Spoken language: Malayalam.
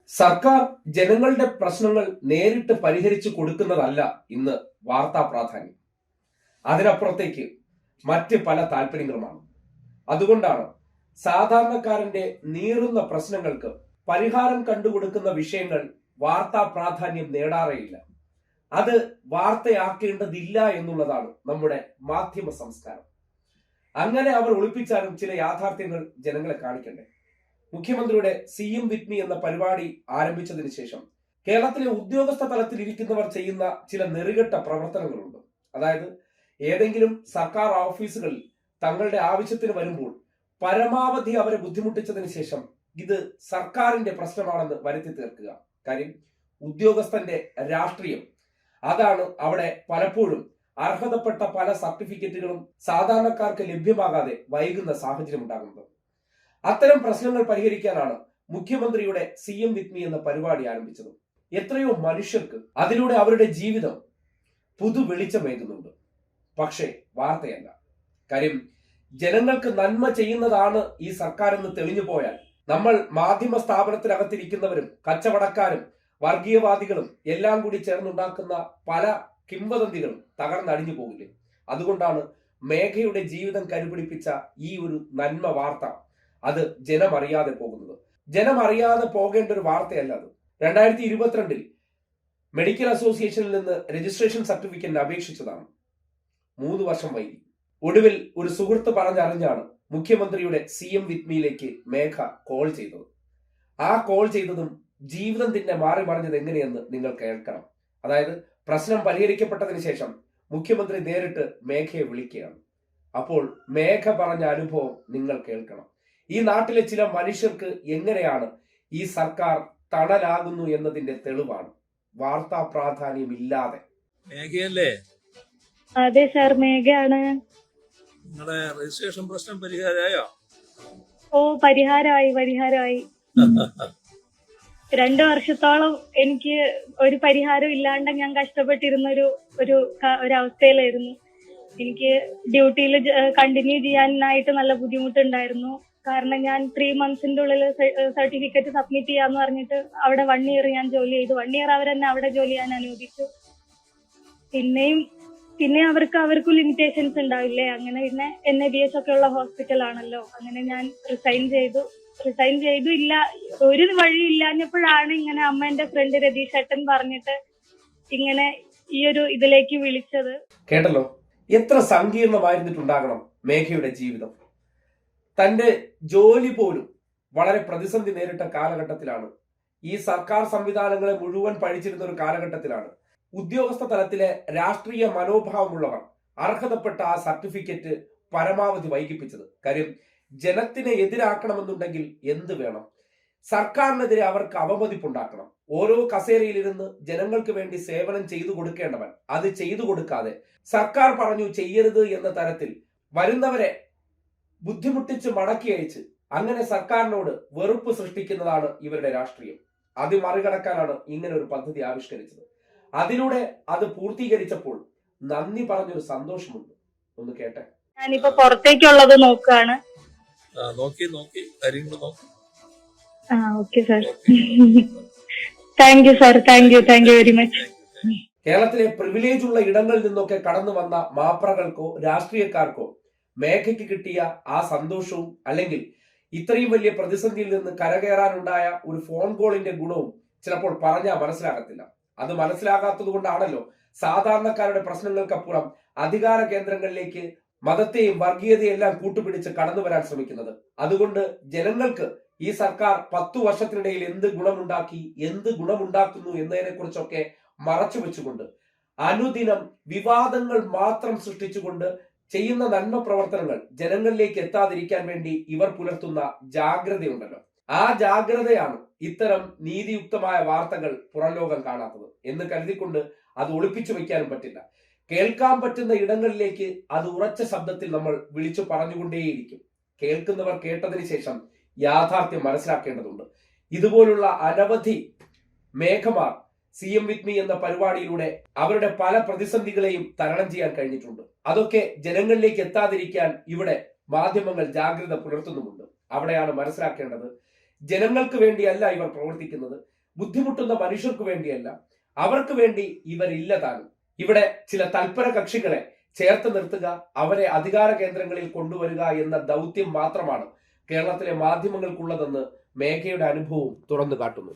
സർക്കാർ ജനങ്ങളുടെ പ്രശ്നങ്ങൾ നേരിട്ട് പരിഹരിച്ചു കൊടുക്കുന്നതല്ല ഇന്ന് വാർത്താ പ്രാധാന്യം. അതിനപ്പുറത്തേക്ക് മറ്റ് പല താല്പര്യങ്ങളുമാണ്. അതുകൊണ്ടാണ് സാധാരണക്കാരന്റെ നീറുന്ന പ്രശ്നങ്ങൾക്ക് പരിഹാരം കണ്ടുകൊടുക്കുന്ന വിഷയങ്ങൾ വാർത്താ പ്രാധാന്യം നേടാറേയില്ല. അത് വാർത്തയാക്കേണ്ടതില്ല എന്നുള്ളതാണ് നമ്മുടെ മാധ്യമ സംസ്കാരം. അങ്ങനെ അവർ ഒളിപ്പിച്ചാലും ചില യാഥാർത്ഥ്യങ്ങൾ ജനങ്ങളെ കാണിക്കണ്ടേ. മുഖ്യമന്ത്രിയുടെ CM വിത്ത് മീ എന്ന പരിപാടി ആരംഭിച്ചതിന് ശേഷം കേരളത്തിലെ ഉദ്യോഗസ്ഥ തലത്തിൽ ഇരിക്കുന്നവർ ചെയ്യുന്ന ചില നെറുകെട്ട പ്രവർത്തനങ്ങളുണ്ട്. അതായത് ഏതെങ്കിലും സർക്കാർ ഓഫീസുകളിൽ തങ്ങളുടെ ആവശ്യത്തിന് വരുമ്പോൾ പരമാവധി അവരെ ബുദ്ധിമുട്ടിച്ചതിന് ശേഷം ഇത് സർക്കാരിന്റെ പ്രശ്നമാണെന്ന് വരുത്തി തീർക്കുക. കാര്യം ഉദ്യോഗസ്ഥന്റെ രാഷ്ട്രീയം അതാണ് അവിടെ പലപ്പോഴും അർഹതപ്പെട്ട പല സർട്ടിഫിക്കറ്റുകളും സാധാരണക്കാർക്ക് ലഭ്യമാകാതെ വൈകുന്ന സാഹചര്യം ഉണ്ടാകുന്നത്. അത്തരം പ്രശ്നങ്ങൾ പരിഹരിക്കാനാണ് മുഖ്യമന്ത്രിയുടെ CM വിത്ത് മീ എന്ന പരിപാടി ആരംഭിച്ചത്. എത്രയോ മനുഷ്യർക്ക് അതിലൂടെ അവരുടെ ജീവിതം പുതു വെളിച്ചമേകുന്നുണ്ട്. പക്ഷേ വാർത്തയല്ല. കാര്യം ജനങ്ങൾക്ക് നന്മ ചെയ്യുന്നതാണ് ഈ സർക്കാർ എന്ന് തെളിഞ്ഞു പോയാൽ നമ്മൾ മാധ്യമ സ്ഥാപനത്തിനകത്തിരിക്കുന്നവരും കച്ചവടക്കാരും വർഗീയവാദികളും എല്ലാം കൂടി ചേർന്നുണ്ടാക്കുന്ന പല കിംവദന്തികളും തകർന്നടിഞ്ഞു പോകില്ലേ. അതുകൊണ്ടാണ് മേഘയുടെ ജീവിതം കരുപിടിപ്പിച്ച ഈ ഒരു നന്മ വാർത്ത അത് ജനമറിയാതെ പോകുന്നത്. ജനമറിയാതെ പോകേണ്ട ഒരു വാർത്തയല്ല അത്. 2022 മെഡിക്കൽ അസോസിയേഷനിൽ നിന്ന് രജിസ്ട്രേഷൻ സർട്ടിഫിക്കറ്റിന് അപേക്ഷിച്ചതാണ്. 3 വർഷം വൈകി. ഒടുവിൽ ഒരു സുഹൃത്ത് പറഞ്ഞറിഞ്ഞാണ് മുഖ്യമന്ത്രിയുടെ CM വിത്ത് മീയിലേക്ക് മേഘ കോൾ ചെയ്തത്. ആ കോൾ ചെയ്തതും ജീവിതം തന്നെ മാറി മറിഞ്ഞത് എങ്ങനെയെന്ന് നിങ്ങൾ കേൾക്കണം. അതായത് പ്രശ്നം പരിഹരിക്കപ്പെട്ടതിന് ശേഷം മുഖ്യമന്ത്രി നേരിട്ട് മേഘയെ വിളിക്കുകയാണ്. അപ്പോൾ മേഘ പറഞ്ഞ അനുഭവം നിങ്ങൾ കേൾക്കണം. ഈ നാട്ടിലെ ചില മനുഷ്യർക്ക് എങ്ങനെയാണ് ഈ സർക്കാർ തണലാകുന്നു എന്നതിന്റെ തെളിവാണ്. വാർത്താ പ്രാധാന്യം ഇല്ലാതെ. മേഘയല്ലേ? അതെ സാർ, മേഘയാണ്. നിങ്ങളുടെ രജിസ്ട്രേഷൻ പ്രശ്നം പരിഹാരമായോ? ഓ, പരിഹാരമായി. 2 വർഷത്തോളം എനിക്ക് ഒരു പരിഹാരം ഇല്ലാണ്ട് ഞാൻ കഷ്ടപ്പെട്ടിരുന്ന ഒരു അവസ്ഥയിലായിരുന്നു. എനിക്ക് ഡ്യൂട്ടിയിൽ കണ്ടിന്യൂ ചെയ്യാനായിട്ട് നല്ല ബുദ്ധിമുട്ടുണ്ടായിരുന്നു. കാരണം ഞാൻ 3 മന്ത്സിന്റെ ഉള്ളിൽ സർട്ടിഫിക്കറ്റ് സബ്മിറ്റ് ചെയ്യാന്ന് പറഞ്ഞിട്ട് അവിടെ 1 ഇയർ ഞാൻ ജോലി ചെയ്തു. 1 ഇയർ അവരെന്നെ അവിടെ ജോലി ചെയ്യാൻ അനുവദിച്ചു. പിന്നെ അവർക്ക് ലിമിറ്റേഷൻസ് ഉണ്ടാവില്ലേ. അങ്ങനെ പിന്നെ NABS ഒക്കെ ഉള്ള ഹോസ്പിറ്റൽ ആണല്ലോ. അങ്ങനെ ഞാൻ റിസൈൻ ചെയ്തു. ഇല്ല, ഒരു വഴി ഇല്ലാഞ്ഞപ്പോഴാണ് ഇങ്ങനെ അമ്മേന്റെ ഫ്രണ്ട് രതീഷ് ഏട്ടൻ പറഞ്ഞിട്ട് ഇങ്ങനെ ഈ ഒരു ഇതിലേക്ക് വിളിച്ചത്. കേട്ടല്ലോ, എത്ര സങ്കീർണമായിരുന്നിട്ടുണ്ടാകണം മേഘയുടെ ജീവിതം. തന്റെ ജോലി പോലും വളരെ പ്രതിസന്ധി നേരിട്ട കാലഘട്ടത്തിലാണ്, ഈ സർക്കാർ സംവിധാനങ്ങളെ മുഴുവൻ പഴിച്ചിരുന്ന ഒരു കാലഘട്ടത്തിലാണ് ഉദ്യോഗസ്ഥ തലത്തിലെ രാഷ്ട്രീയ മനോഭാവമുള്ളവർ അർഹതപ്പെട്ട ആ സർട്ടിഫിക്കറ്റ് പരമാവധി വൈകിപ്പിച്ചത്. കാര്യം ജനത്തിനെ എതിരാക്കണമെന്നുണ്ടെങ്കിൽ എന്ത് വേണം? സർക്കാരിനെതിരെ അവർക്ക് അവമതിപ്പുണ്ടാക്കണം. ഓരോ കസേരയിലിരുന്ന് ജനങ്ങൾക്ക് വേണ്ടി സേവനം ചെയ്തു കൊടുക്കേണ്ടവൻ അത് ചെയ്തു കൊടുക്കാതെ സർക്കാർ പറഞ്ഞു ചെയ്യരുത് എന്ന തരത്തിൽ വരുന്നവരെ ബുദ്ധിമുട്ടിച്ച് മടക്കി അയച്ച് അങ്ങനെ സർക്കാരിനോട് വെറുപ്പ് സൃഷ്ടിക്കുന്നതാണ് ഇവരുടെ രാഷ്ട്രീയം. അത് മറികടക്കാനാണ് ഇങ്ങനെ ഒരു പദ്ധതി ആവിഷ്കരിച്ചത്. അതിലൂടെ അത് പൂർത്തീകരിച്ചപ്പോൾ നന്ദി പറഞ്ഞൊരു സന്തോഷമുണ്ട്. ഒന്ന് കേട്ടെ. ഞാനിപ്പോ പുറത്തേക്കുള്ളത് നോക്കുകയാണ്. നോക്കി കാര്യങ്ങൾ നോക്കി. Okay sir. Thank you sir, thank you very much. കേരളത്തിലെ പ്രിവിലേജ് ഉള്ള ഇടങ്ങളിൽ നിന്നൊക്കെ കടന്നു വന്ന മാപ്രകൾക്കോ രാഷ്ട്രീയക്കാർക്കോ മേഘയ്ക്ക് കിട്ടിയ ആ സന്തോഷവും അല്ലെങ്കിൽ ഇത്രയും വലിയ പ്രതിസന്ധിയിൽ നിന്ന് കരകയറാനുണ്ടായ ഒരു ഫോൺ കോളിന്റെ ഗുണവും ചിലപ്പോൾ പറഞ്ഞാൽ മനസ്സിലാകത്തില്ല. അത് മനസ്സിലാകാത്തത് കൊണ്ടാണല്ലോ സാധാരണക്കാരുടെ പ്രശ്നങ്ങൾക്കപ്പുറം അധികാര കേന്ദ്രങ്ങളിലേക്ക് മതത്തെയും വർഗീയതയും എല്ലാം കൂട്ടുപിടിച്ച് കടന്നു വരാൻ ശ്രമിക്കുന്നത്. അതുകൊണ്ട് ജനങ്ങൾക്ക് ഈ സർക്കാർ 10 വർഷത്തിനിടയിൽ എന്ത് ഗുണമുണ്ടാക്കുന്നു എന്നതിനെ കുറിച്ചൊക്കെ മറച്ചു വെച്ചുകൊണ്ട് അനുദിനം വിവാദങ്ങൾ മാത്രം സൃഷ്ടിച്ചുകൊണ്ട് ചെയ്യുന്ന നന്മ പ്രവർത്തനങ്ങൾ ജനങ്ങളിലേക്ക് എത്താതിരിക്കാൻ വേണ്ടി ഇവർ പുലർത്തുന്ന ജാഗ്രതയുണ്ടല്ലോ, ആ ജാഗ്രതയാണ് ഇത്തരം നീതിയുക്തമായ വാർത്തകൾ പുറം ലോകം കാണാത്തത് എന്ന് കരുതിക്കൊണ്ട് അത് ഒളിപ്പിച്ചു വെക്കാനും പറ്റില്ല. കേൾക്കാൻ പറ്റുന്ന ഇടങ്ങളിലേക്ക് അത് ഉറച്ച ശബ്ദത്തിൽ നമ്മൾ വിളിച്ചു പറഞ്ഞുകൊണ്ടേയിരിക്കും. കേൾക്കുന്നവർ കേട്ടതിന് ശേഷം യാഥാർത്ഥ്യം മനസ്സിലാക്കേണ്ടതുണ്ട്. ഇതുപോലുള്ള അനവധി മേഘമാർ CM വിത്ത് മീ എന്ന പരിപാടിയിലൂടെ അവരുടെ പല പ്രതിസന്ധികളെയും തരണം ചെയ്യാൻ കഴിഞ്ഞിട്ടുണ്ട്. അതൊക്കെ ജനങ്ങളിലേക്ക് എത്താതിരിക്കാൻ ഇവിടെ മാധ്യമങ്ങൾ ജാഗ്രത പുലർത്തുന്നുമുണ്ട്. അവിടെയാണ് മനസ്സിലാക്കേണ്ടത്, ജനങ്ങൾക്ക് വേണ്ടിയല്ല ഇവർ പ്രവർത്തിക്കുന്നത്, ബുദ്ധിമുട്ടുന്ന മനുഷ്യർക്ക് വേണ്ടിയല്ല, അവർക്ക് വേണ്ടി ഇവരില്ല താനും. ഇവിടെ ചില തൽപര കക്ഷികളെ ചേർത്ത് നിർത്തുക, അവരെ അധികാര കേന്ദ്രങ്ങളിൽ കൊണ്ടുവരിക എന്ന ദൗത്യം മാത്രമാണ് കേരളത്തിലെ മാധ്യമങ്ങൾക്കുള്ളതെന്ന് മേഘയുടെ അനുഭവം തുറന്നു കാട്ടുന്നു.